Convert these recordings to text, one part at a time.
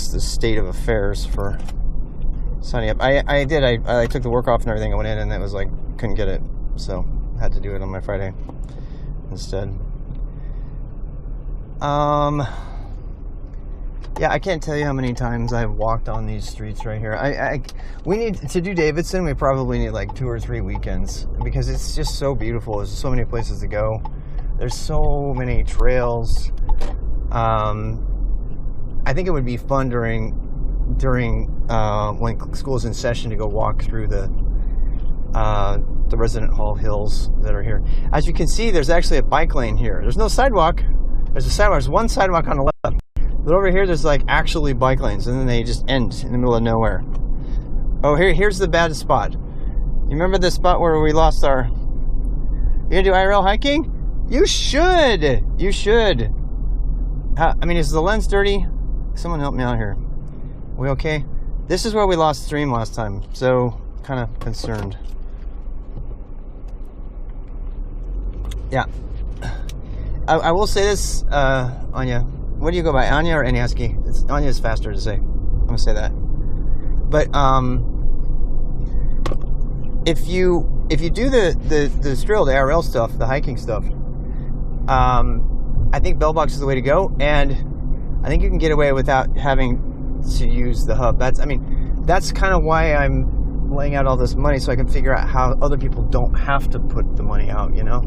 just the state of affairs for signing up. I did. I took the work off and everything. I went in and it was like, couldn't get it. So I had to do it on my Friday instead. Yeah, I can't tell you how many times I've walked on these streets right here. We need to do Davidson. We probably need like 2 or 3 weekends because it's just so beautiful. There's so many places to go. There's so many trails. I think it would be fun during when school's in session to go walk through the Resident Hall hills that are here. As you can see, there's actually a bike lane here. There's no sidewalk. There's a sidewalk. There's one sidewalk on the left. But over here, there's like actually bike lanes, and then they just end in the middle of nowhere. Oh, here's the bad spot. You remember the spot where we lost our... You gonna do IRL hiking? You should! You should. I mean, is the lens dirty? Someone help me out here. We okay? This is where we lost stream last time, so kind of concerned. Yeah. I will say this, Anya. What do you go by, Anya or Anyaski? Anya is faster to say. I'm gonna say that. But if you do the trail, the IRL stuff, the hiking stuff, I think Bell Box is the way to go, and I think you can get away without having to use the hub. That's kind of why I'm laying out all this money, so I can figure out how other people don't have to put the money out, you know,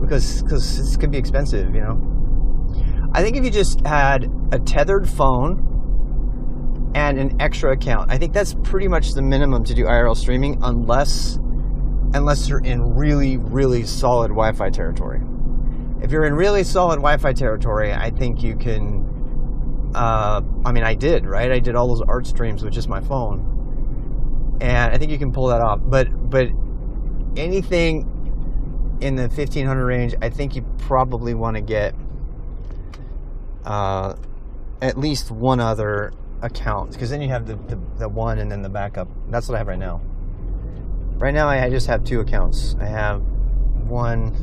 because this could be expensive, you know. I think if you just had a tethered phone and an extra account, I think that's pretty much the minimum to do IRL streaming, unless you're in really, really solid Wi-Fi territory. If you're in really solid Wi-Fi territory, I think you can, I mean, I did all those art streams with just my phone. And I think you can pull that off. But anything in the 1500 range, I think you probably want to get at least one other account, because then you have the one and then the backup. That's what I have right now. Right now I just have 2 accounts. I have one,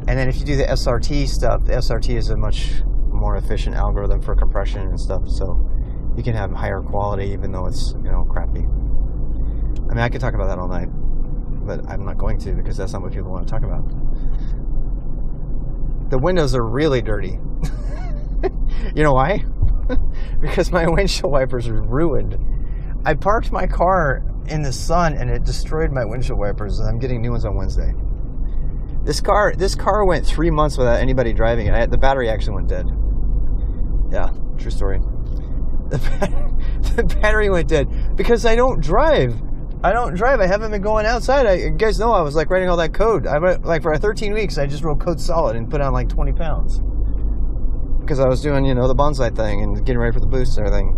and then if you do the SRT stuff, the SRT is a much more efficient algorithm for compression and stuff, so you can have higher quality even though it's, you know, crappy. I mean, I could talk about that all night, but I'm not going to, because that's not what people want to talk about. The windows are really dirty. You know why? Because my windshield wipers are ruined. I parked my car in the sun and it destroyed my windshield wipers, and I'm getting new ones on Wednesday. This car went 3 months without anybody driving it. The battery actually went dead. Yeah, true story. The battery went dead because I don't drive. I haven't been going outside. You guys know I was like writing all that code. For 13 weeks, I just wrote code solid and put on like 20 pounds. Because I was doing, you know, the bonsai thing and getting ready for the boost and everything.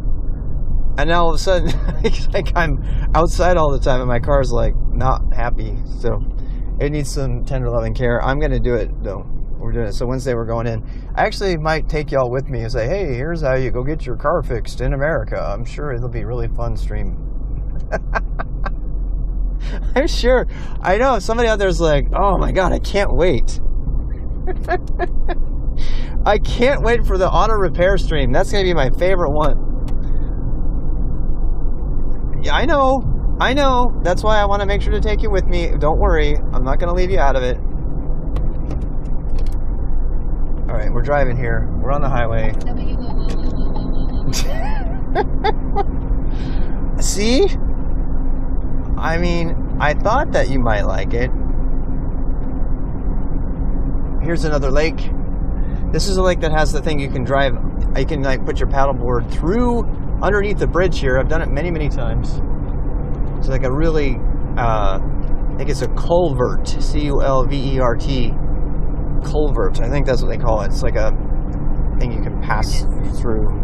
And now all of a sudden, like I'm outside all the time and my car's like not happy. So it needs some tender loving care. I'm going to do it though. We're doing it. So Wednesday we're going in. I actually might take y'all with me and say, hey, here's how you go get your car fixed in America. I'm sure it'll be a really fun stream. I'm sure. I know somebody out there's like, oh my God, I can't wait. I can't wait for the auto repair stream. That's going to be my favorite one. Yeah, I know. That's why I want to make sure to take you with me. Don't worry. I'm not going to leave you out of it. All right, we're driving here. We're on the highway. See? I mean, I thought that you might like it. Here's another lake. This is a lake that has the thing you can drive. You can like put your paddleboard through underneath the bridge here. I've done it many, many times. It's like a really, I think it's a culvert, C-U-L-V-E-R-T, culvert. I think that's what they call it. It's like a thing you can pass through.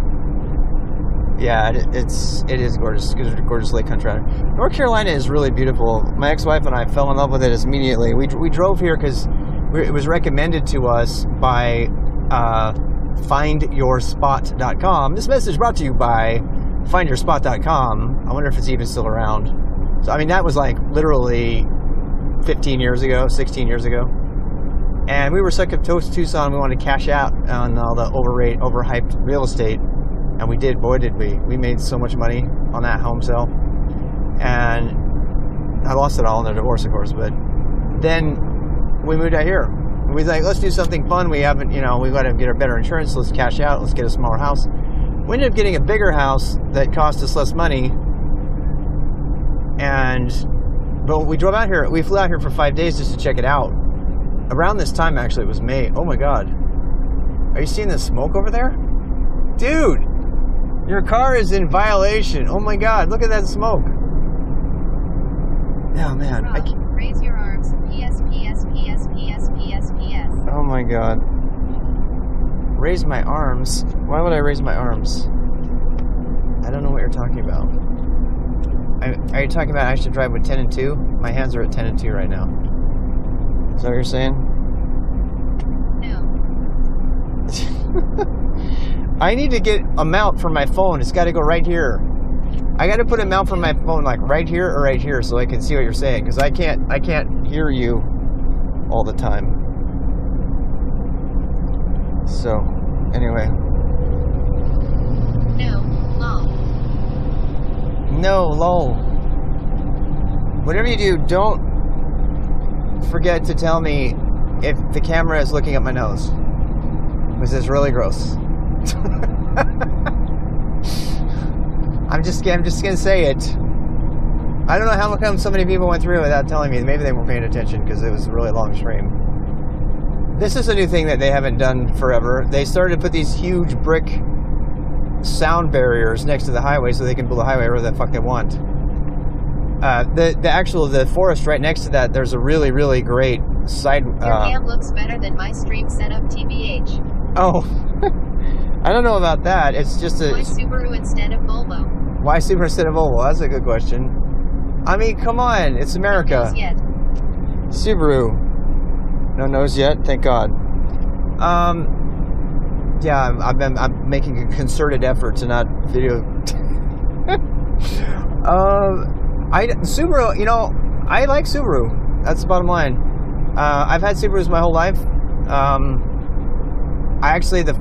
Yeah, it is gorgeous. It's a gorgeous lake country. North Carolina is really beautiful. My ex-wife and I fell in love with it immediately. We drove here because it was recommended to us by findyourspot.com. This message brought to you by findyourspot.com. I wonder if it's even still around. So, I mean, that was like literally 15 years ago, 16 years ago. And we were stuck at Tucson. We wanted to cash out on all the overhyped real estate. And we did, boy, did we. We made so much money on that home sale. And I lost it all in the divorce, of course, but then we moved out here. We was like, let's do something fun. We haven't, we've got to get a better insurance. Let's cash out. Let's get a smaller house. We ended up getting a bigger house that cost us less money. But we drove out here. We flew out here for 5 days just to check it out. Around this time, actually, it was May. Oh my God. Are you seeing the smoke over there? Dude, your car is in violation. Oh my God, look at that smoke. Oh man. Raise your arms. PS. Oh my God. Raise my arms? Why would I raise my arms? I don't know what you're talking about. Are you talking about I should drive with 10 and 2? My hands are at 10 and 2 right now. Is that what you're saying? No. I need to get a mount for my phone. It's got to go right here. I got to put a mount for my phone like right here or right here so I can see what you're saying, because I can't hear you all the time. So, anyway. No, lol. Whatever you do, don't forget to tell me if the camera is looking at my nose, because it's really gross. I'm just gonna say it. I don't know how come so many people went through it without telling me. Maybe they weren't paying attention because it was a really long stream. This is a new thing that they haven't done forever. They started to put these huge brick sound barriers next to the highway so they can build a highway wherever the fuck they want. The forest right next to that, there's a really, really great side... Your cam looks better than my stream setup, TBH. Oh. I don't know about that. It's just a... Why Subaru instead of Volvo? Why Subaru instead of Volvo? That's a good question. I mean, come on. It's America. No nose yet. Subaru. No nose yet? Thank God. Yeah, I'm making a concerted effort to not video. Subaru, I like Subaru. That's the bottom line. I've had Subarus my whole life.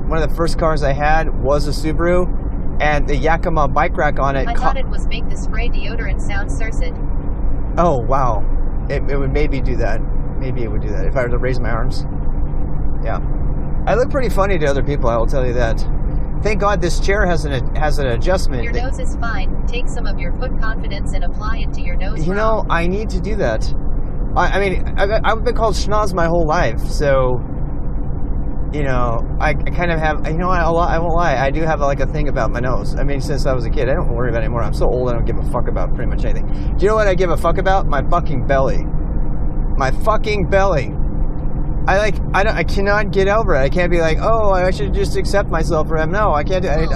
One of the first cars I had was a Subaru, and the Yakima bike rack on it. I thought it was make the spray deodorant sound Sursit. Oh wow, it would maybe do that. Maybe it would do that if I were to raise my arms. Yeah. I look pretty funny to other people, I will tell you that. Thank God this chair has an adjustment. Your nose is fine. Take some of your foot confidence and apply it to your nose. I need to do that. I've been called schnoz my whole life, so I kind of have. I won't lie. I do have a thing about my nose. I mean, since I was a kid, I don't worry about it anymore. I'm so old, I don't give a fuck about pretty much anything. Do you know what I give a fuck about? My fucking belly. My fucking belly. I cannot get over it. I can't be like, oh, I should just accept myself for him. No, I can't do it.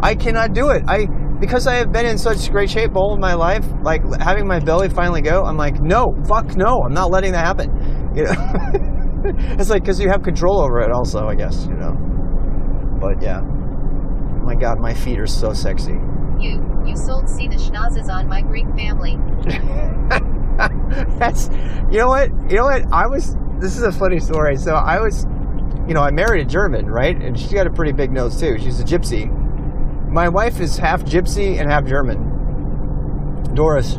I cannot do it. Because I have been in such great shape all of my life, like having my belly finally go, I'm like, no, fuck no, I'm not letting that happen. It's like, because you have control over it also, I guess, But yeah. Oh my God, my feet are so sexy. You sold see the schnozzes on my Greek family. That's, you know what? This is a funny story. So I married a German, right? And she's got a pretty big nose too. She's a gypsy. My wife is half gypsy and half German, Doris.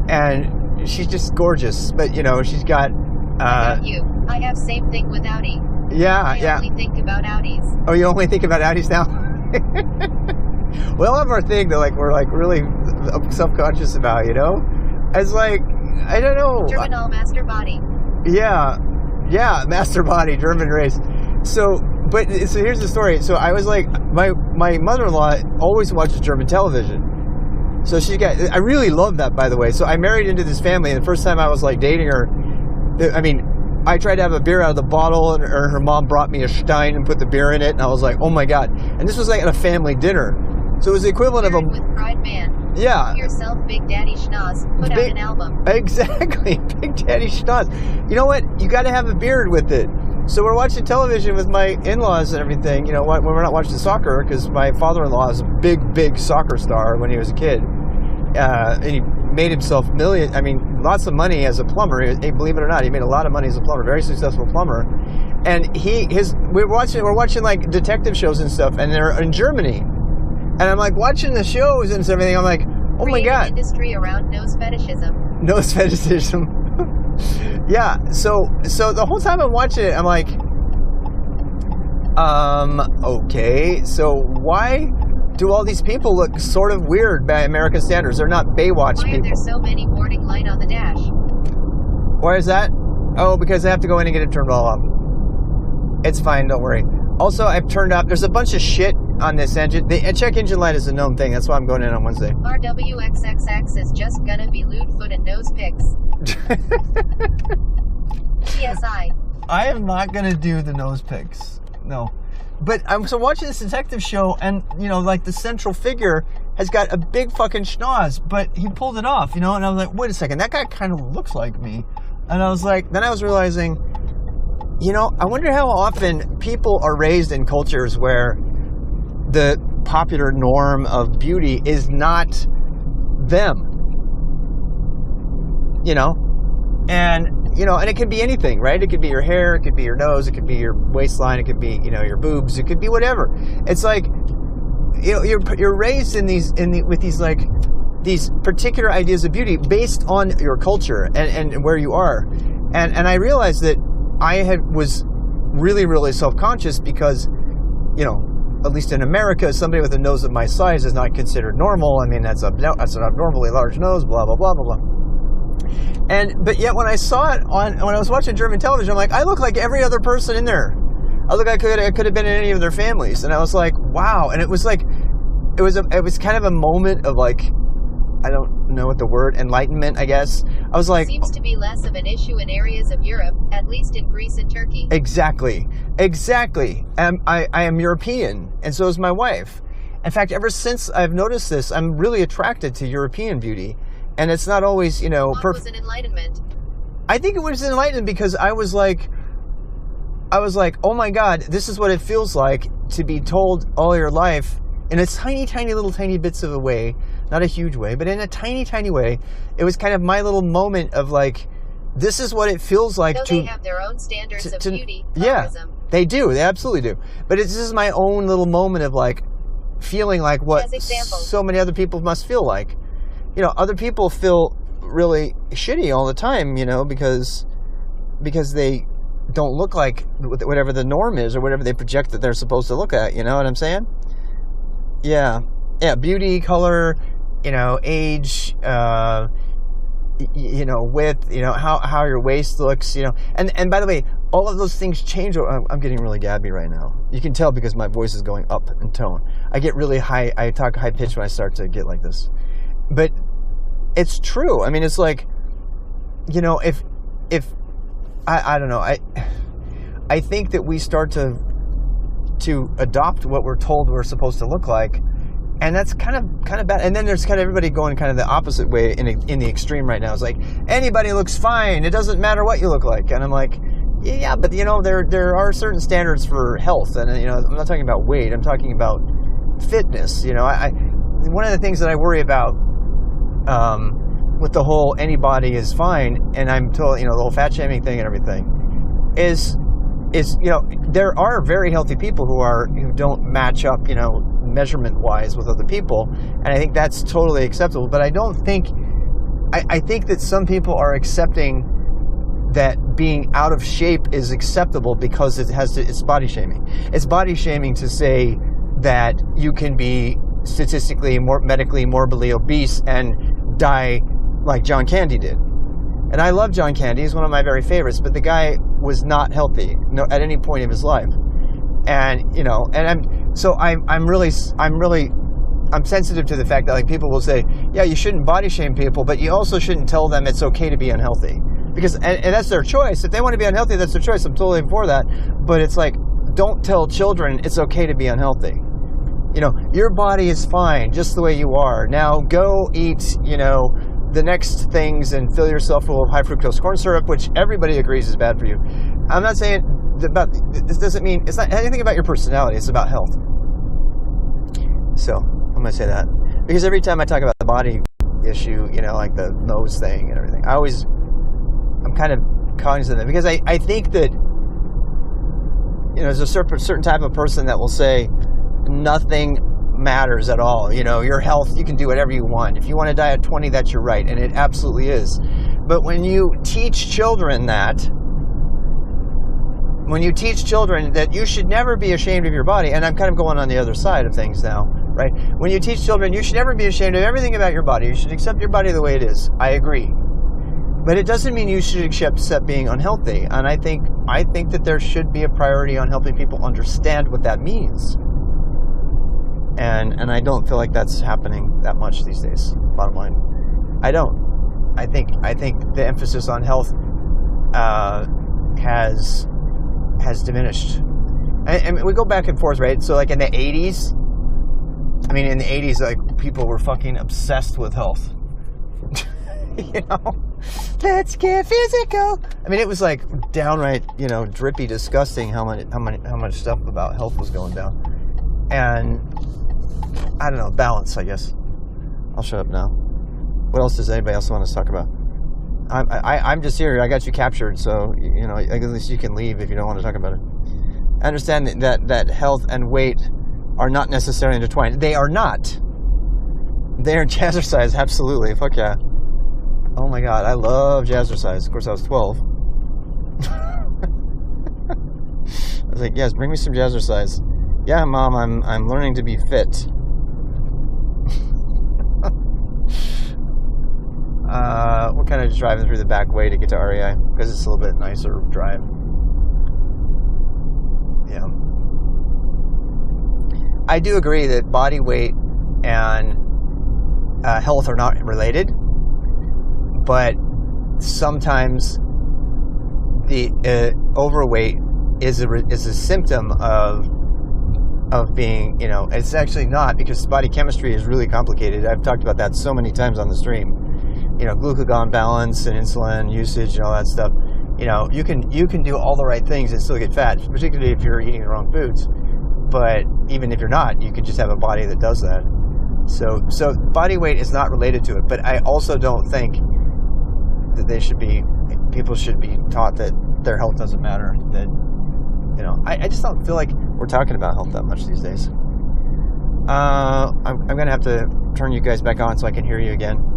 And she's just gorgeous. But, she's got... I have same thing with Audi. Yeah, I only think about Audis. Oh, you only think about Audis now? We all have our thing that, we're, really self-conscious about, It's like, I don't know. German all master body. Yeah, master body, German race. So here's the story. So I was like, my mother-in-law always watches German television. So I really love that, by the way. So I married into this family, and the first time I was dating her, I tried to have a beer out of the bottle, and her mom brought me a Stein and put the beer in it, and I was like, oh my God. And this was at a family dinner. So it was the equivalent of a... with Pride Man. Yeah. Call yourself Big Daddy Schnoz. Put out an album. Exactly. Big Daddy Schnoz. You know what? You got to have a beard with it. So we're watching television with my in-laws and everything, when we're not watching soccer, because my father-in-law is a big soccer star when he was a kid. And he made himself lots of money as a plumber. Believe it or not, he made a lot of money as a plumber, very successful plumber. And we're watching detective shows and stuff, and they're in Germany. And I'm like watching the shows and everything. I'm like, oh my Create an God. industry around nose fetishism. Nose fetishism. Yeah. So the whole time I'm watching it, I'm like, okay. So why do all these people look sort of weird by American standards? They're not Baywatch Why are people. there so many warning light on the dash? Why is that? Oh, because I have to go in and get it turned all off. It's fine, don't worry. Also, I've turned up. There's a bunch of shit on this engine. The check engine light is a known thing. That's why I'm going in on Wednesday. RWXXX is just gonna be lewd foot and nose pics. PSI. I am not going to do the nose picks. No. But I'm so watching this detective show, and, you know, like the central figure has got a big fucking schnoz, but he pulled it off, you know, and I was like, wait a second, that guy kind of looks like me. And I was like, then I was realizing, you know, I wonder how often people are raised in cultures where the popular norm of beauty is not them. You know? And, you know, and it could be anything, right? It could be your hair, it could be your nose, it could be your waistline, it could be, you know, your boobs, it could be whatever. It's like, you know, you're raised in with these like these particular ideas of beauty based on your culture and where you are. And I realized that I was really, really self-conscious because, you know, at least in America, somebody with a nose of my size is not considered normal. I mean, that's an abnormally large nose, blah, blah, blah, blah, blah. But yet when I saw it when I was watching German television, I'm like, I look like every other person in there. I look like I could have been in any of their families. And I was like, wow. And it was like, it was kind of a moment of like, I don't know what the word, enlightenment, I guess. I was like, seems to be less of an issue in areas of Europe, at least in Greece and Turkey. Exactly. I am European, and so is my wife. In fact, ever since I've noticed this, I'm really attracted to European beauty. And it's not always, you know, What was an enlightenment? I think it was enlightenment because I was like, oh my God, this is what it feels like to be told all your life in a tiny, tiny little tiny bits of a way, not a huge way, but in a tiny, tiny way. It was kind of my little moment of like, this is what it feels like so they have their own standards of beauty. Yeah, colorism. they do. They absolutely do. But this is my own little moment of like feeling like what so many other people must feel like. You know, other people feel really shitty all the time, you know, because they don't look like whatever the norm is or whatever they project that they're supposed to look at, you know what I'm saying? Yeah, beauty, color, you know, age, you know, width, you know, how your waist looks, you know, and by the way, all of those things change. I'm getting really gabby right now. You can tell because my voice is going up in tone. I get really high, I talk high pitched when I start to get like this. But it's true. I mean, it's like, you know, if I don't know, I think that we start to adopt what we're told we're supposed to look like, and that's kind of bad. And then there's kind of everybody going kind of the opposite way in the extreme right now. It's like anybody looks fine. It doesn't matter what you look like. And I'm like, yeah, but you know, there are certain standards for health, and you know, I'm not talking about weight. I'm talking about fitness. You know, one of the things that I worry about with the whole anybody is fine, and I'm told, you know, the whole fat shaming thing and everything is, you know, there are very healthy people who don't match up, you know, measurement wise with other people, and I think that's totally acceptable. But I don't think, I think that some people are accepting that being out of shape is acceptable because it's body shaming. It's body shaming to say that you can be statistically medically morbidly obese and die like John Candy did. And I love John Candy. He's one of my very favorites, but the guy was not healthy at any point of his life. And, you know, and I'm really sensitive to the fact that like people will say, yeah, you shouldn't body shame people, but you also shouldn't tell them it's okay to be unhealthy. Because, and that's their choice. If they want to be unhealthy, that's their choice. I'm totally for that. But it's like, don't tell children it's okay to be unhealthy. You know, your body is fine just the way you are. Now go eat, you know, the next things and fill yourself full of high fructose corn syrup, which everybody agrees is bad for you. I'm not saying this doesn't mean, it's not anything about your personality, it's about health. So, I'm going to say that. Because every time I talk about the body issue, you know, like the nose thing and everything, I'm kind of cognizant of it. Because I think that, you know, there's a certain type of person that will say, nothing matters at all. You know, your health, you can do whatever you want. If you want to die at 20, that's your right, and it absolutely is. But when you teach children that you should never be ashamed of your body, and I'm kind of going on the other side of things now, right? When you teach children you should never be ashamed of everything about your body, you should accept your body the way it is. I agree. But it doesn't mean you should accept being unhealthy. And I think that there should be a priority on helping people understand what that means. And I don't feel like that's happening that much these days, bottom line. I don't. I think the emphasis on health has diminished. And we go back and forth, right? So like in the 80s, like people were fucking obsessed with health. You know? Let's get physical. I mean, it was like downright, you know, drippy, disgusting how much stuff about health was going down. And I don't know, balance, I guess. I'll shut up now. What else does anybody else want to talk about? I'm just here. I got you captured, so you know, at least you can leave if you don't want to talk about it. I understand that health and weight are not necessarily intertwined. They are not. They are jazzercise, absolutely. Fuck yeah. Oh my god, I love jazzercise. Of course, I was 12. I was like, yes, bring me some jazzercise. Yeah, Mom, I'm learning to be fit. We're kind of just driving through the back way to get to REI because it's a little bit nicer drive. Yeah. I do agree that body weight and health are not related, but sometimes the overweight is a symptom of being, you know, it's actually not, because body chemistry is really complicated. I've talked about that so many times on the stream. You know, glucagon balance and insulin usage and all that stuff. You know, you can do all the right things and still get fat, particularly if you're eating the wrong foods. But even if you're not, you could just have a body that does that. So body weight is not related to it. But I also don't think that people should be taught that their health doesn't matter. That, you know, I just don't feel like we're talking about health that much these days. I'm gonna have to turn you guys back on so I can hear you again,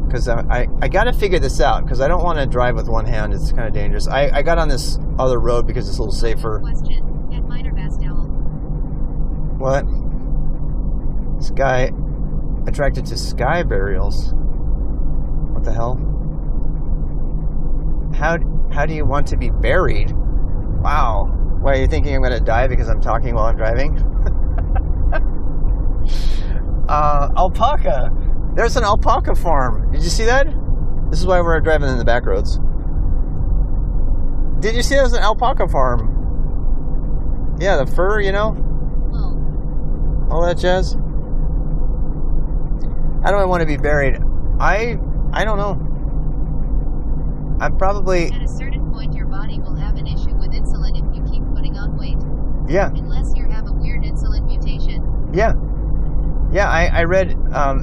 because I got to figure this out, because I don't want to drive with one hand. It's kind of dangerous. I got on this other road because it's a little safer. Question. At Minor Bastel. What? This guy attracted to sky burials. What the hell? How do you want to be buried? Wow. Why, are you thinking I'm going to die because I'm talking while I'm driving? Alpaca. There's an alpaca farm. Did you see that? This is why we're driving in the back roads. Did you see there's an alpaca farm? Yeah, the fur, you know? All that jazz. How do I want to be buried? I don't know. I'm probably... At a certain point, your body will have an issue with insulin if you keep putting on weight. Yeah. Unless you have a weird insulin mutation. Yeah. Yeah, I read,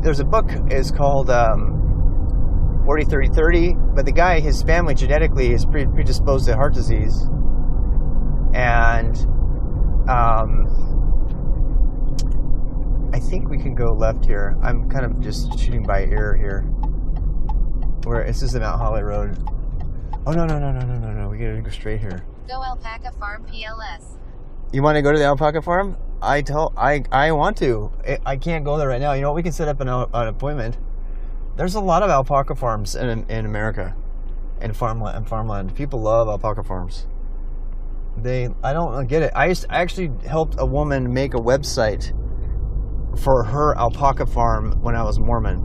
there's a book, it's called 40-30-30, but the guy, his family genetically is predisposed to heart disease. And I think we can go left here. I'm kind of just shooting by ear here. This is the Mount Holly Road. Oh, no. We gotta go straight here. Go Alpaca Farm PLS. You want to go to the alpaca farm? I want to. I can't go there right now. You know what? We can set up an appointment. There's a lot of alpaca farms in America, and farmland. People love alpaca farms. I don't get it. I actually helped a woman make a website for her alpaca farm when I was Mormon.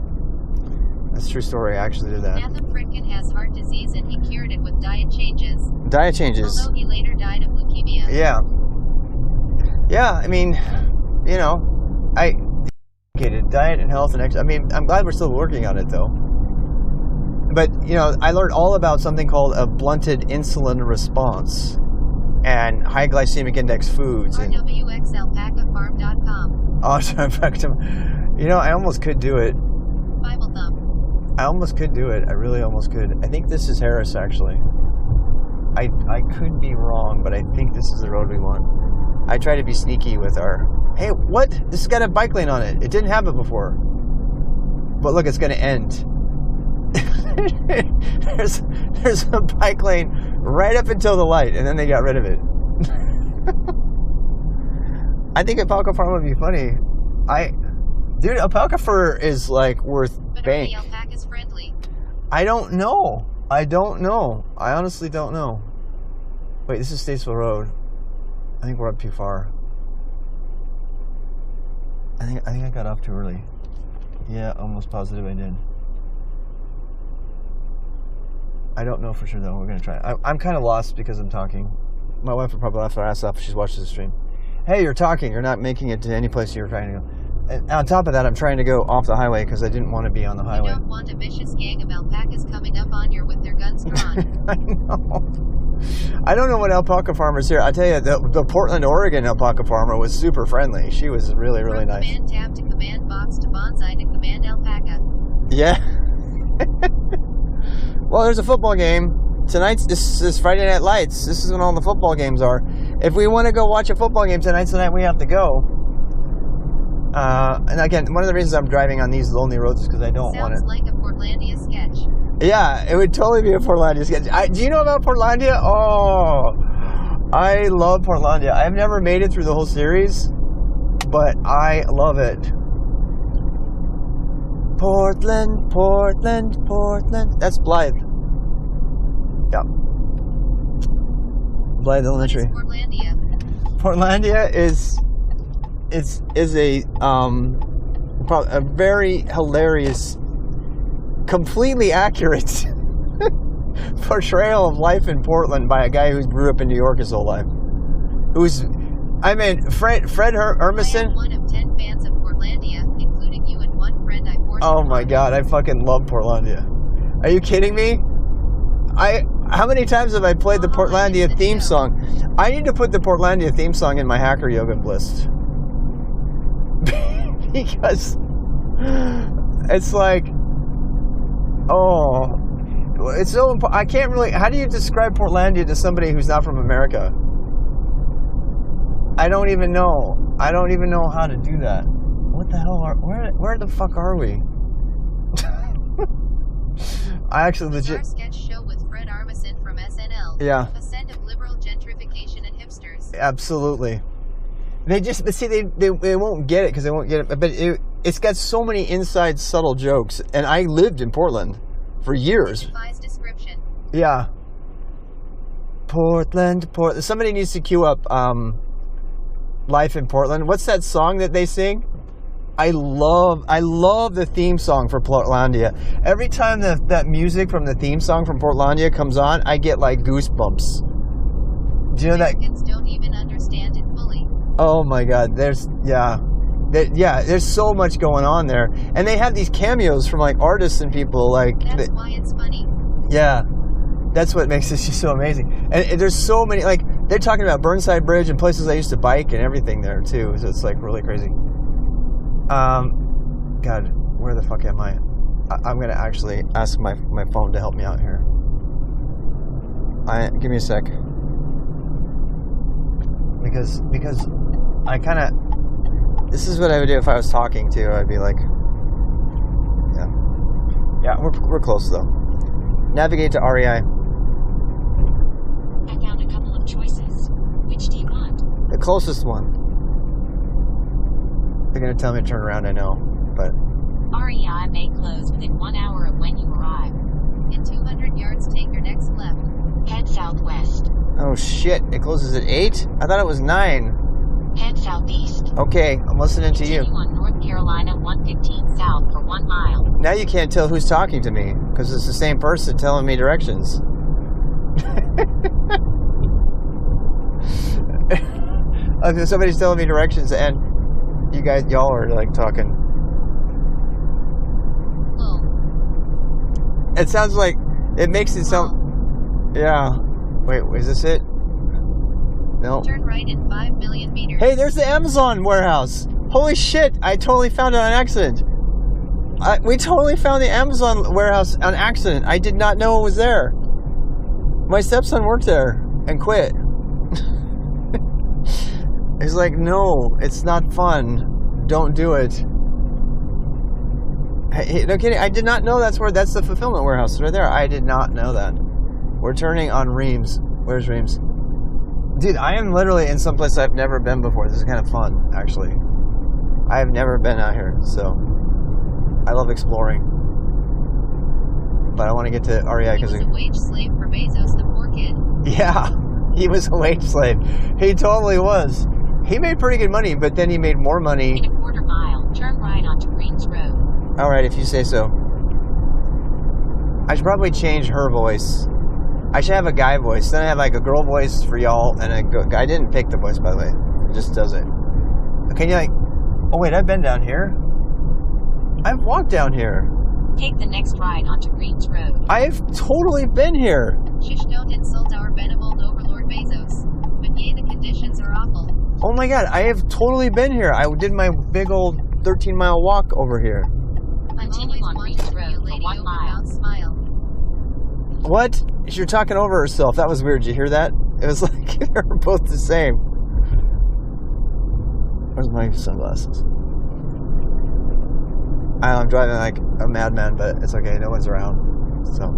That's a true story. I actually did that. Nathan Fritkin has heart disease and he cured it with diet changes. Diet changes. Although he later died of leukemia. Yeah. Yeah, I mean, you know, diet and health and exercise. I mean, I'm glad we're still working on it, though. But, you know, I learned all about something called a blunted insulin response and high glycemic index foods. RWXalpacafarm.com. Oh, sorry, you know, I almost could do it. Bible thumb. I almost could do it. I really almost could. I think this is Harris, actually. I could be wrong, but I think this is the road we want. I try to be sneaky with our Hey, what? This has got a bike lane on it. It didn't have it before. But look, it's going to end. there's a bike lane right up until the light, and then they got rid of it. I think alpaca farm would be funny. Dude, alpaca fur is like worth bank. But are the alpacas friendly? I don't know. I honestly don't know. Wait, this is Statesville Road. I think we're up too far. I think I got off too early. Yeah, almost positive I did. I don't know for sure though. We're gonna try. I'm kind of lost because I'm talking. My wife would probably laugh her ass off if she's watching the stream. Hey, you're talking. You're not making it to any place you're trying to go. And on top of that, I'm trying to go off the highway because I didn't want to be on the highway. You don't want a vicious gang of alpacas coming up on you with their guns drawn. I know. I don't know what alpaca farmers here. I tell you, the Portland, Oregon alpaca farmer was super friendly. She was really, really nice. Command tab to command box to bonsai to command alpaca. Yeah. Well, there's a football game. This is Friday Night Lights. This is when all the football games are. If we want to go watch a football game tonight's the night we have to go. And again, one of the reasons I'm driving on these lonely roads is because I don't want it. Sounds like a Portlandia sketch. Yeah, it would totally be a Portlandia sketch. Do you know about Portlandia? Oh, I love Portlandia. I've never made it through the whole series, but I love it. Portland, Portland, Portland. That's Blythe. Yeah. Blythe Elementary. Portlandia. Portlandia is a very hilarious, completely accurate portrayal of life in Portland by a guy who grew up in New York his whole life. Fred Hermison. I am one of 10 fans of Portlandia, including you and one friend I forced. Oh my God, I fucking love Portlandia. Are you kidding me? How many times have I played the Portlandia theme song? I need to put the Portlandia theme song in my Hacker Yoga list. Because it's like, it's so important. I can't really. How do you describe Portlandia to somebody who's not from America? I don't even know. I don't even know how to do that. What the hell where the fuck are we? I actually legit. Sketch show with Fred Armisen from SNL. Yeah. Ascent of liberal gentrification and hipsters. Absolutely. They won't get it because they won't get it. But it's got so many inside subtle jokes. And I lived in Portland for years. It defies description. Yeah. Portland. Somebody needs to queue up Life in Portland. What's that song that they sing? I love the theme song for Portlandia. Every time that music from the theme song from Portlandia comes on, I get like goosebumps. Do you know that? Americans don't even understand it fully. Oh my God, there's so much going on there, and they have these cameos from like artists and people like. That's why it's funny. Yeah, that's what makes this just so amazing. And there's so many, like they're talking about Burnside Bridge and places I used to bike and everything there too. So it's like really crazy. God, where the fuck am I? I'm gonna actually ask my phone to help me out here. Give me a sec. Because I kind of, this is what I would do if I was talking to. I'd be like, yeah, we're close though. Navigate to REI. I found a couple of choices. Which do you want? The closest one. They're gonna tell me to turn around. I know, but REI may close within 1 hour of when you arrive. In 200 yards, take your next left. Head southwest. oh shit, it closes at 8? I thought it was 9. Head southeast. Okay, I'm listening to you. Continue on North Carolina 115 south for 1 mile. Now you can't tell who's talking to me because it's the same person telling me directions. Okay, somebody's telling me directions and y'all are like talking. Whoa. It sounds like, it makes it sound, yeah. Wait, is this it? No. Turn right in 5 million meters. Hey, there's the Amazon warehouse. Holy shit, I totally found it on accident. We totally found the Amazon warehouse on accident. I did not know it was there. My stepson worked there and quit. He's like, no, it's not fun. Don't do it. Hey, no kidding. I did not know that's the fulfillment warehouse right there. I did not know that. We're turning on Reams. Where's Reams? Dude, I am literally in some place I've never been before. This is kind of fun, actually. I have never been out here, so I love exploring. But I want to get to REI because he was a wage slave for Bezos, the poor kid. Yeah, he was a wage slave. He totally was. He made pretty good money, but then he made more money. In a quarter mile, turn right onto Greens Road. All right, if you say so. I should probably change her voice. I should have a guy voice. Then I have like a girl voice for y'all, and I didn't pick the voice, by the way. It just does it. Can you like? Oh wait, I've been down here. I've walked down here. Take the next right onto Greens Road. I've totally been here. Shush, don't insult our benevolent overlord Bezos. But yea, the conditions are awful. Oh my god, I have totally been here. I did my big old 13-mile walk over here. Continue on Greens Road for 1 mile. Smile. What? You're talking over herself. That was weird. Did you hear that? It was like they were both the same. Where's my sunglasses? I'm driving like a madman, but it's okay. No one's around. So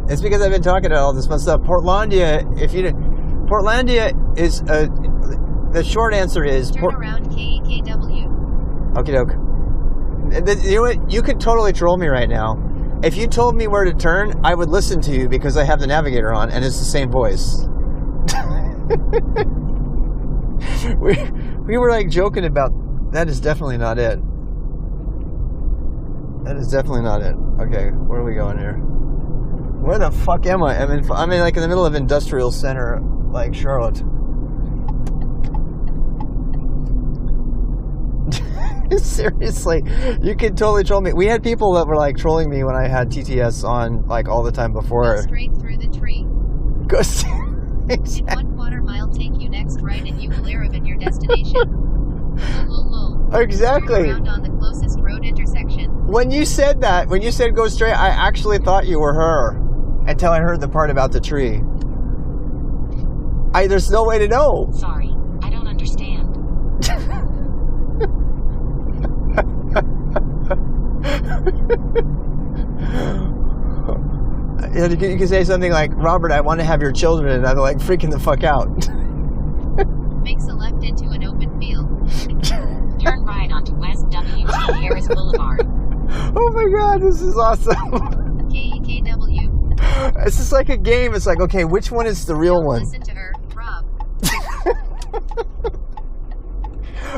it's because I've been talking about all this fun stuff. Portlandia, Portlandia is the short answer is Turn around KEKW. Okie doke. You know what? You could totally troll me right now. If you told me where to turn, I would listen to you because I have the navigator on and it's the same voice. we were like joking about that is definitely not it. That is definitely not it. Okay, where are we going here? Where the fuck am I? I'm in like in the middle of industrial center, like Charlotte. Seriously, you can totally troll me. We had people that were like trolling me when I had TTS on like all the time before. Go straight through the tree. Go In 1/4 mile, take you next right and you will arrive at your destination. Exactly. Turn around on the closest road intersection. When you said that, when you said go straight, I actually thought you were her until I heard the part about the tree. There's no way to know. Sorry, I don't understand. You can say something like, Robert, I want to have your children, and I'm like freaking the fuck out. Makes a left into an open field. Turn right onto West W.T. Harris Boulevard. Oh my god, this is awesome. KEKW. It's just like a game. It's like, okay, which one is the real one? Listen to her, Rob.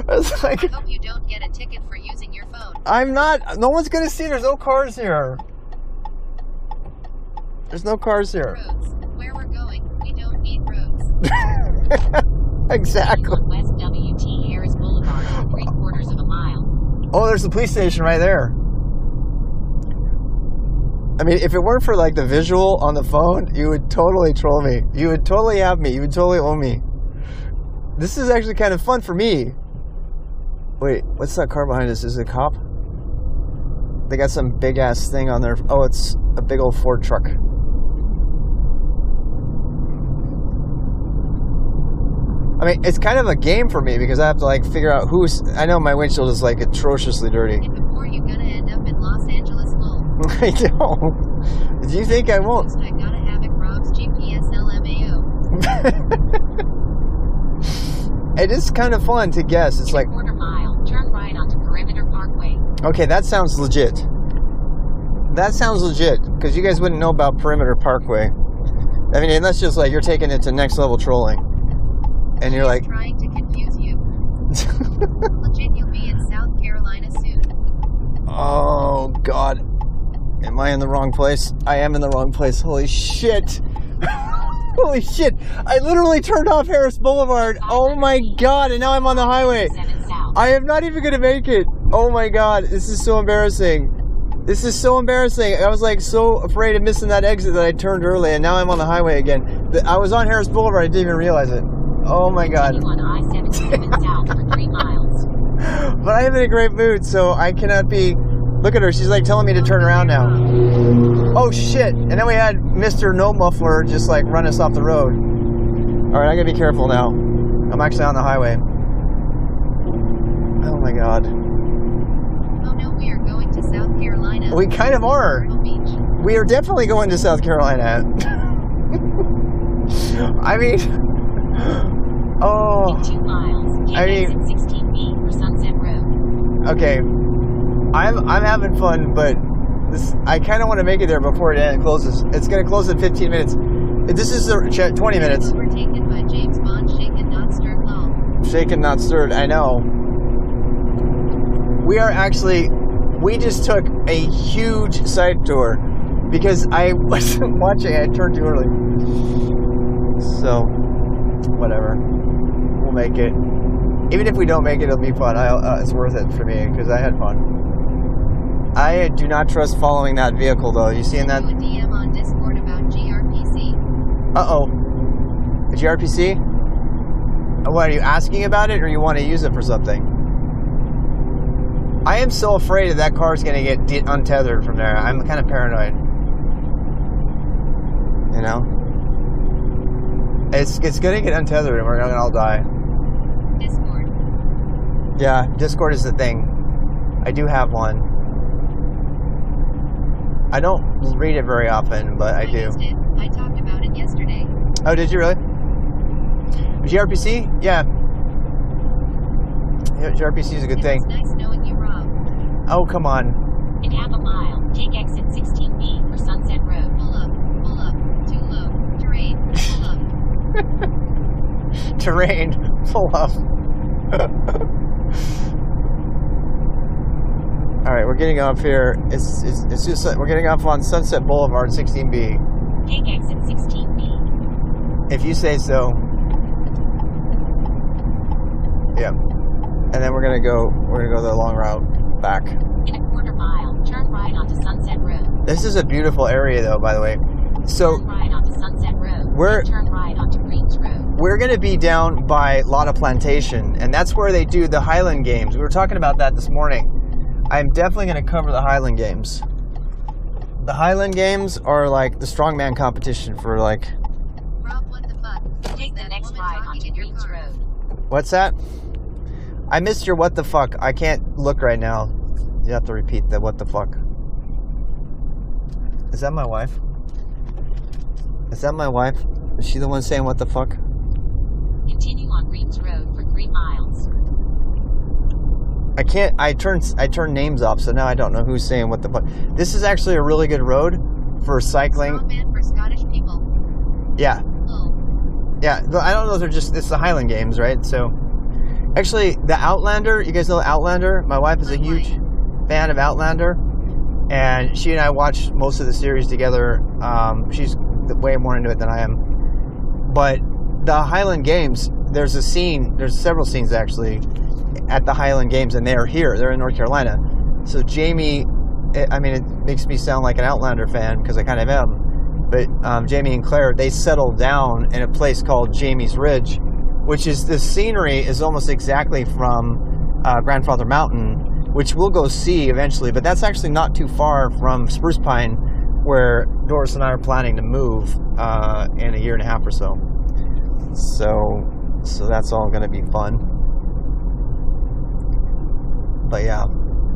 It's like, I hope you don't get a ticket for using your phone. I'm not. No one's gonna see. There's no cars here. There's no cars here. Roads. Where we're going, we don't need roads. Exactly. On West W.T. Harris Boulevard for 3/4 of a mile. Oh, there's the police station right there. I mean, if it weren't for like the visual on the phone, you would totally troll me. You would totally have me. You would totally own me. This is actually kind of fun for me. Wait, what's that car behind us? Is it a cop? They got some big ass thing on there. Oh, it's a big old Ford truck. I mean, it's kind of a game for me because I have to like figure out who's. I know my windshield is like atrociously dirty. And before you're gonna end up in Los Angeles, lol. I don't. Do you think I won't? I gotta have it, Rob's GPS LMAO. It is kind of fun to guess. It's In like, a 1/4 mile, turn right onto Perimeter Parkway. okay, that sounds legit. That sounds legit because you guys wouldn't know about Perimeter Parkway. I mean, unless just like you're taking it to next level trolling, and you're like, trying to confuse you. Legit, you'll be in South Carolina soon. oh god, am I in the wrong place? I am in the wrong place. Holy shit! Holy shit! I literally turned off Harris Boulevard. Oh my god! And now I'm on the highway. 7 south. I am not even gonna make it. Oh my god! This is so embarrassing. This is so embarrassing. I was like so afraid of missing that exit that I turned early, and now I'm on the highway again. I was on Harris Boulevard. I didn't even realize it. Oh my god! Continue on I-77 south for 3 miles. But I am in a great mood, so I cannot be. Look at her. She's like telling me to turn around now. Oh shit! And then we had Mr. No Muffler just like run us off the road. All right, I gotta be careful now. I'm actually on the highway. Oh my god. Oh no, we are going to South Carolina. We kind of are. Myrtle Beach. We are definitely going to South Carolina. I mean, oh, In 2 miles, take I mean- exit 16B for Sunset Road. okay. I'm having fun, but I kind of want to make it there before it closes. It's going to close in 15 minutes. This is 20 minutes. Overtaken by James Bond, shaken, not stirred, lol. Shaken, not stirred. I know. We just took a huge side tour because I wasn't watching. I turned too early. So, whatever. We'll make it. Even if we don't make it, it'll be fun. It's worth it for me because I had fun. I do not trust following that vehicle, though. You seeing that? Do a DM on Discord about GRPC. Uh-oh. A GRPC? What, are you asking about it or you want to use it for something? I am so afraid that car's going to get untethered from there. I'm kind of paranoid. You know? It's going to get untethered and we're going to all die. Discord. Yeah, Discord is the thing. I do have one. I don't read it very often, but I do. used it. I talked about it yesterday. Oh, did you really? GRPC? Yeah. Yeah, GRPC is a good It thing. was nice knowing you, Rob. Oh, come on. In half a mile, take exit 16B for Sunset Road. Pull up, too low, terrain, pull up. Terrain. Full up. All right, we're getting off here. It's just we're getting off on Sunset Boulevard, 16B. Take exit 16B. If you say so. Yeah. And then we're gonna go the long route back. In a quarter mile, turn right onto Sunset Road. This is a beautiful area, though, by the way. So Turn right onto Sunset Road. We're- then turn right onto Greens Road. we're gonna be down by Lotta Plantation, and that's where they do the Highland Games. We were talking about that this morning. I'm definitely gonna cover the Highland Games. The Highland Games are like the strongman competition for like. Rob, what the fuck? Take the That next woman right talking onto in your Greens car. Road. What's that? I missed your what the fuck. I can't look right now. You have to repeat the what the fuck. Is that my wife? Is that my wife? Is she the one saying what the fuck? Continue on Greens Road for 3 miles. I can't. I turned names off, so now I don't know who's saying what the fuck. This is actually a really good road for cycling. Strongman for Scottish people. Yeah, Lol. yeah. I don't know if they're just. It's the Highland Games, right? So, actually, the Outlander. You guys know Outlander? My wife is a huge fan of Outlander, and she and I watched most of the series together. She's way more into it than I am. But the Highland Games, there's several scenes actually at the Highland Games, and they're here. They're in North Carolina. So Jamie, I mean, it makes me sound like an Outlander fan because I kind of am. But Jamie and Claire, they settled down in a place called Jamie's Ridge, which is the scenery is almost exactly from Grandfather Mountain, which we'll go see eventually. But that's actually not too far from Spruce Pine, where Doris and I are planning to move in a year and a half or so. So that's all going to be fun. But yeah,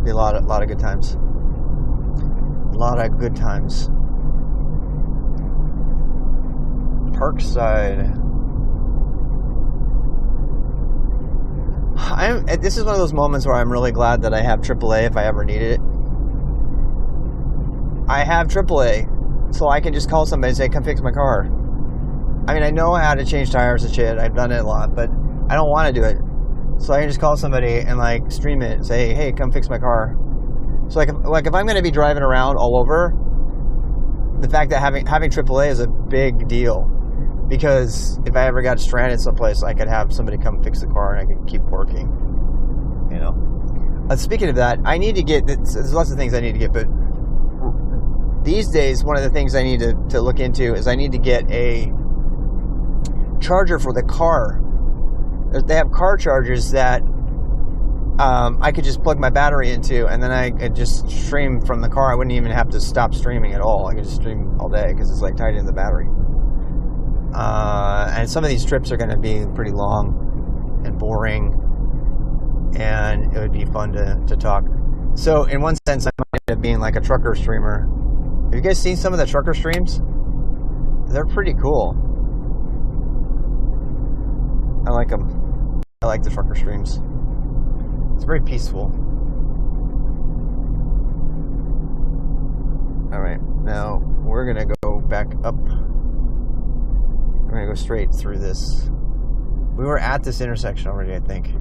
be a lot of good times. A lot of good times. Parkside. This is one of those moments where I'm really glad that I have AAA if I ever needed it. I have AAA, so I can just call somebody and say, come fix my car. I mean, I know how to change tires and shit. I've done it a lot, but I don't want to do it. So I can just call somebody and like stream it and say, hey, come fix my car. So like if I'm going to be driving around all over, the fact that having AAA is a big deal. Because if I ever got stranded someplace, I could have somebody come fix the car and I could keep working. You know. Speaking of that, I need to get, there's lots of things I need to get, but these days, one of the things I need to look into is I need to get a charger for the car. They have car chargers that I could just plug my battery into, and then I could just stream from the car. I wouldn't even have to stop streaming at all. I could just stream all day because it's like tied into the battery. And some of these trips are going to be pretty long. and boring, and it would be fun to talk. So in one sense, I might end up being like a trucker streamer. Have you guys seen some of the trucker streams? They're pretty cool. I like them. I like the trucker streams. It's very peaceful. Alright, now we're gonna go back up. We're gonna go straight through this. We were at this intersection already, I think.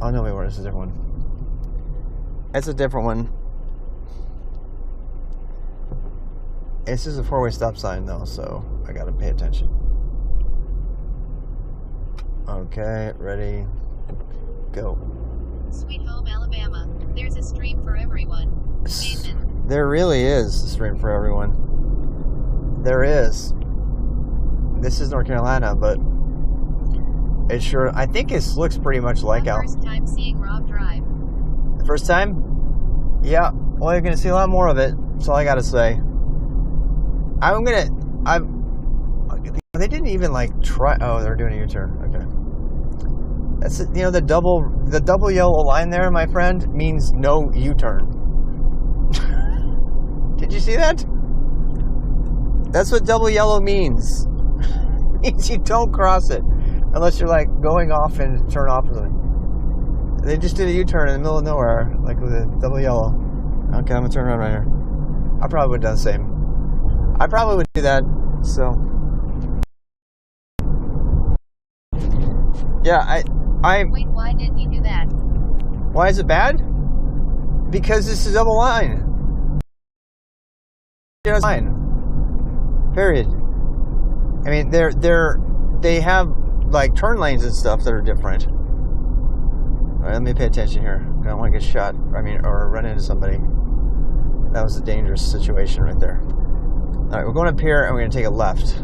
Oh no, we weren't. This is a different one. It's a different one. This is a four-way stop sign though, so I gotta pay attention. Okay, ready, go. Sweet home Alabama. There's a stream for everyone. Nathan. There really is a stream for everyone. There is. This is North Carolina, but it sure, I think it looks pretty much like Al. First time seeing Rob drive. First time? Yeah. Well, you're gonna see a lot more of it. That's all I gotta say. They didn't even like try. Oh, they're doing a U-turn. Okay. That's it. You know, the double yellow line there, my friend, means no U-turn. Did you see that? That's what double yellow means. It means you don't cross it unless you're like going off and turn off of them. They just did a U-turn in the middle of nowhere, like with a double yellow. Okay, I'm gonna turn around right here. I probably would have done the same. I probably would do that. So, yeah, I. Wait, why didn't you do that? Why is it bad? Because this is double line. It's line. Period. I mean, they have like turn lanes and stuff that are different. All right, let me pay attention here. I don't want to get shot. I mean, or run into somebody. That was a dangerous situation right there. All right, we're going up here and we're going to take a left.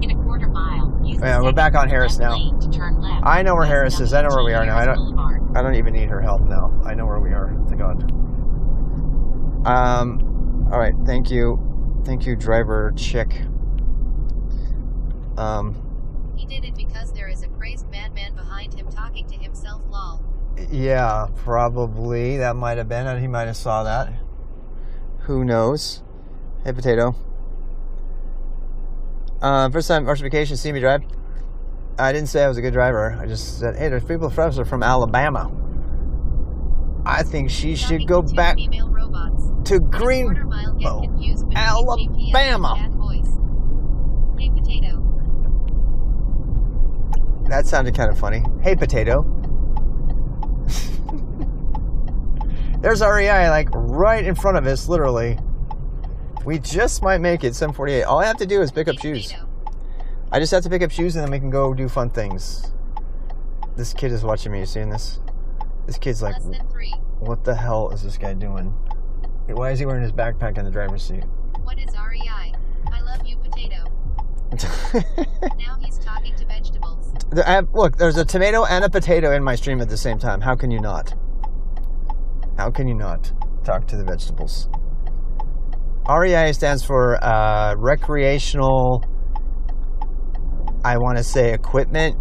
In a quarter mile, use Yeah, we're back on Harris now. to turn left. I know where Harris is. I know where we are now. I don't even need her help now. I know where we are. Thank God. All right. Thank you. Thank you, driver chick. He did it because there is a crazed madman behind him talking to himself, lol. Yeah, probably. That might have been. He might have saw that. Who knows? Hey, Potato. First time vacation, see me drive. I didn't say I was a good driver. I just said, hey, there's people from Alabama. I think she should go back to Greenbow, Alabama. Hey, Potato. That sounded kind of funny. Hey, Potato. There's REI, like, right in front of us, literally. We just might make it, 7:48. All I have to do is pick up shoes. I just have to pick up shoes and then we can go do fun things. This kid is watching me. You seeing this? This kid's like, what the hell is this guy doing? Why is he wearing his backpack in the driver's seat? What is REI? I love you, Potato. Now he's talking to vegetables. Look, there's a tomato and a potato in my stream at the same time. How can you not? How can you not talk to the vegetables? REI stands for recreational, I want to say, equipment.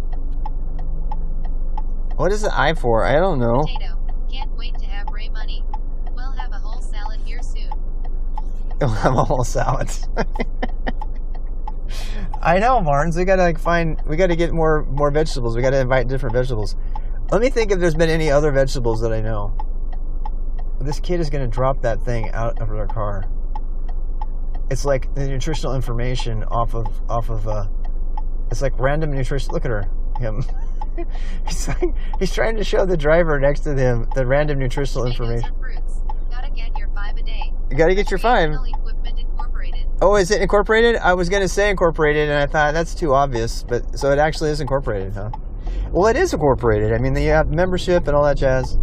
What is the I for? I don't know. Potato. Can't wait to have Ray money. We'll have a whole salad here soon. We'll have a whole salad. I know, Martins. We gotta we gotta get more vegetables. We gotta invite different vegetables. Let me think if there's been any other vegetables that I know. This kid is gonna drop that thing out of their car. It's like the nutritional information off of it's like random nutrition. Look at him. He's trying to show the driver next to him the random nutritional information. Gotta get your 5 a day. You gotta get your 5. Equipment incorporated. Oh, is it incorporated? I was gonna say incorporated, and I thought that's too obvious, but so it actually is incorporated, huh? Well, it is incorporated. I mean, you have membership and all that jazz.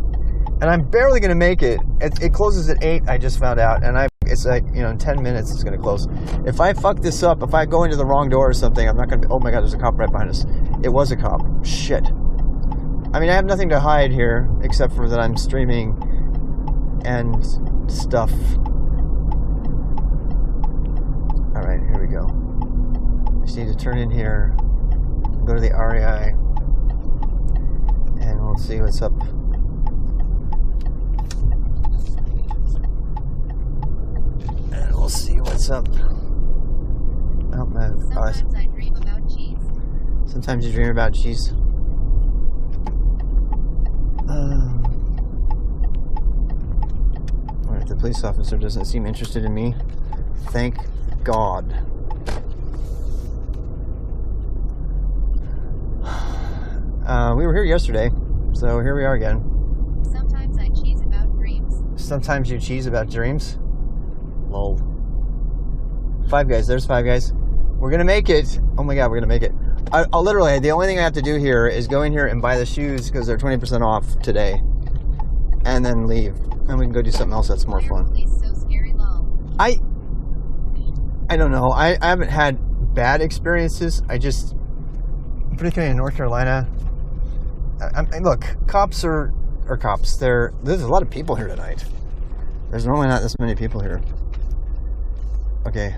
And I'm barely gonna make it. It closes at 8. I just found out, and it's like, you know, in 10 minutes it's gonna close. If I fuck this up, if I go into the wrong door or something, I'm not gonna be. Oh my God, there's a cop right behind us. It was a cop. Shit. I mean, I have nothing to hide here except for that I'm streaming and stuff. All right, here we go. Just need to turn in here, go to the REI. and we'll see what's up. And we'll see what's up. Oh, my gosh. Sometimes I dream about cheese. Sometimes you dream about cheese. Alright, the police officer doesn't seem interested in me. Thank God. We were here yesterday, so here we are again. Sometimes I cheese about dreams. Sometimes you cheese about dreams. Lol. Five Guys, there's Five Guys. We're gonna make it. Oh my God, we're gonna make it. I'll literally, the only thing I have to do here is go in here and buy the shoes because they're 20% off today, and then leave, and we can go do something else that's more Why are fun. police so scary, lol? I don't know. I haven't had bad experiences. I just, particularly in North Carolina. Look, cops are cops. There's a lot of people here tonight. There's normally not this many people here. Okay.